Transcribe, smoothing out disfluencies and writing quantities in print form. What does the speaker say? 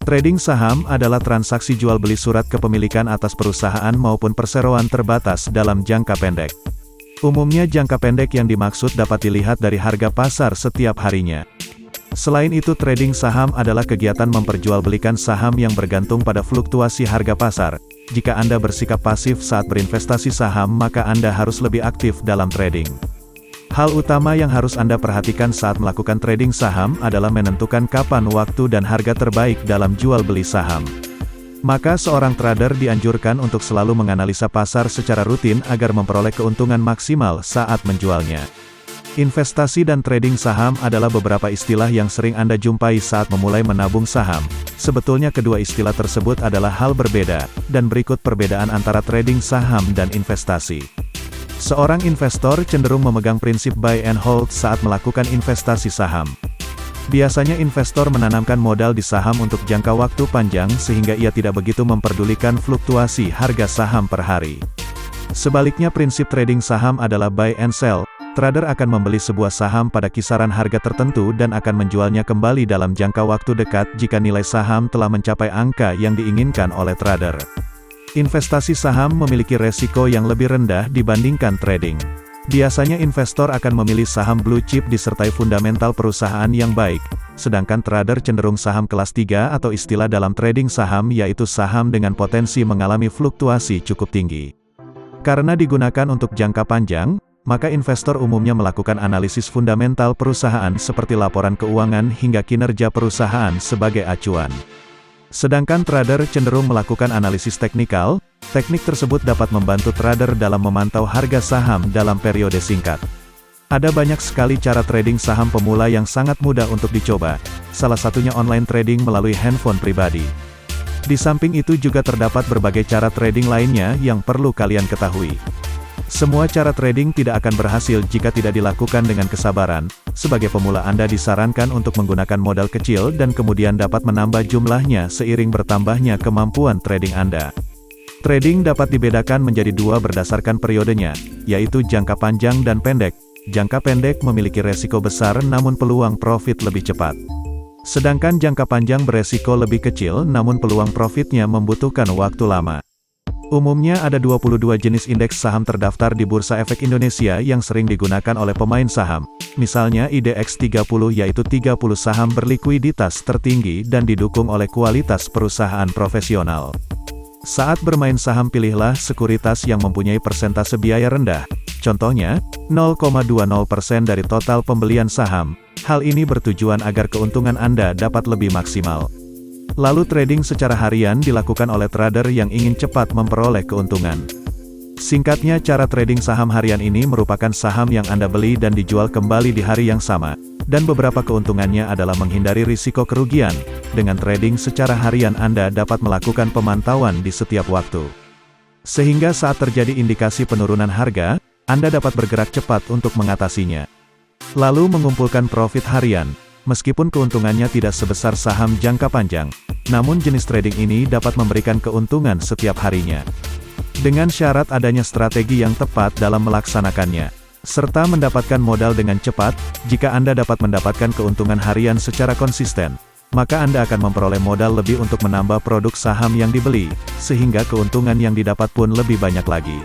Trading saham adalah transaksi jual beli surat kepemilikan atas perusahaan maupun perseroan terbatas dalam jangka pendek. Umumnya jangka pendek yang dimaksud dapat dilihat dari harga pasar setiap harinya. Selain itu, trading saham adalah kegiatan memperjualbelikan saham yang bergantung pada fluktuasi harga pasar. Jika Anda bersikap pasif saat berinvestasi saham, maka Anda harus lebih aktif dalam trading. Hal utama yang harus Anda perhatikan saat melakukan trading saham adalah menentukan kapan waktu dan harga terbaik dalam jual beli saham. Maka seorang trader dianjurkan untuk selalu menganalisa pasar secara rutin agar memperoleh keuntungan maksimal saat menjualnya. Investasi dan trading saham adalah beberapa istilah yang sering Anda jumpai saat memulai menabung saham. Sebetulnya kedua istilah tersebut adalah hal berbeda, dan berikut perbedaan antara trading saham dan investasi. Seorang investor cenderung memegang prinsip buy and hold saat melakukan investasi saham. Biasanya investor menanamkan modal di saham untuk jangka waktu panjang sehingga ia tidak begitu memperdulikan fluktuasi harga saham per hari. Sebaliknya, prinsip trading saham adalah buy and sell. Trader akan membeli sebuah saham pada kisaran harga tertentu dan akan menjualnya kembali dalam jangka waktu dekat jika nilai saham telah mencapai angka yang diinginkan oleh trader. Investasi saham memiliki resiko yang lebih rendah dibandingkan trading. Biasanya investor akan memilih saham blue chip disertai fundamental perusahaan yang baik, sedangkan trader cenderung saham kelas 3 atau istilah dalam trading saham yaitu saham dengan potensi mengalami fluktuasi cukup tinggi. Karena digunakan untuk jangka panjang, maka investor umumnya melakukan analisis fundamental perusahaan seperti laporan keuangan hingga kinerja perusahaan sebagai acuan. Sedangkan trader cenderung melakukan analisis teknikal. Teknik tersebut dapat membantu trader dalam memantau harga saham dalam periode singkat. Ada banyak sekali cara trading saham pemula yang sangat mudah untuk dicoba, salah satunya online trading melalui handphone pribadi. Di samping itu juga terdapat berbagai cara trading lainnya yang perlu kalian ketahui. Semua cara trading tidak akan berhasil jika tidak dilakukan dengan kesabaran. Sebagai pemula, Anda disarankan untuk menggunakan modal kecil dan kemudian dapat menambah jumlahnya seiring bertambahnya kemampuan trading Anda. Trading dapat dibedakan menjadi dua berdasarkan periodenya, yaitu jangka panjang dan pendek. Jangka pendek memiliki resiko besar namun peluang profit lebih cepat. Sedangkan jangka panjang beresiko lebih kecil namun peluang profitnya membutuhkan waktu lama. Umumnya ada 22 jenis indeks saham terdaftar di Bursa Efek Indonesia yang sering digunakan oleh pemain saham. Misalnya IDX 30 yaitu 30 saham berlikuiditas tertinggi dan didukung oleh kualitas perusahaan profesional. Saat bermain saham, pilihlah sekuritas yang mempunyai persentase biaya rendah. Contohnya, 0,20% dari total pembelian saham. Hal ini bertujuan agar keuntungan Anda dapat lebih maksimal. Lalu trading secara harian dilakukan oleh trader yang ingin cepat memperoleh keuntungan. Singkatnya, cara trading saham harian ini merupakan saham yang Anda beli dan dijual kembali di hari yang sama, dan beberapa keuntungannya adalah menghindari risiko kerugian. Dengan trading secara harian, Anda dapat melakukan pemantauan di setiap waktu. Sehingga saat terjadi indikasi penurunan harga, Anda dapat bergerak cepat untuk mengatasinya. Lalu mengumpulkan profit harian. Meskipun keuntungannya tidak sebesar saham jangka panjang, namun jenis trading ini dapat memberikan keuntungan setiap harinya. Dengan syarat adanya strategi yang tepat dalam melaksanakannya, serta mendapatkan modal dengan cepat. Jika Anda dapat mendapatkan keuntungan harian secara konsisten, maka Anda akan memperoleh modal lebih untuk menambah produk saham yang dibeli, sehingga keuntungan yang didapat pun lebih banyak lagi.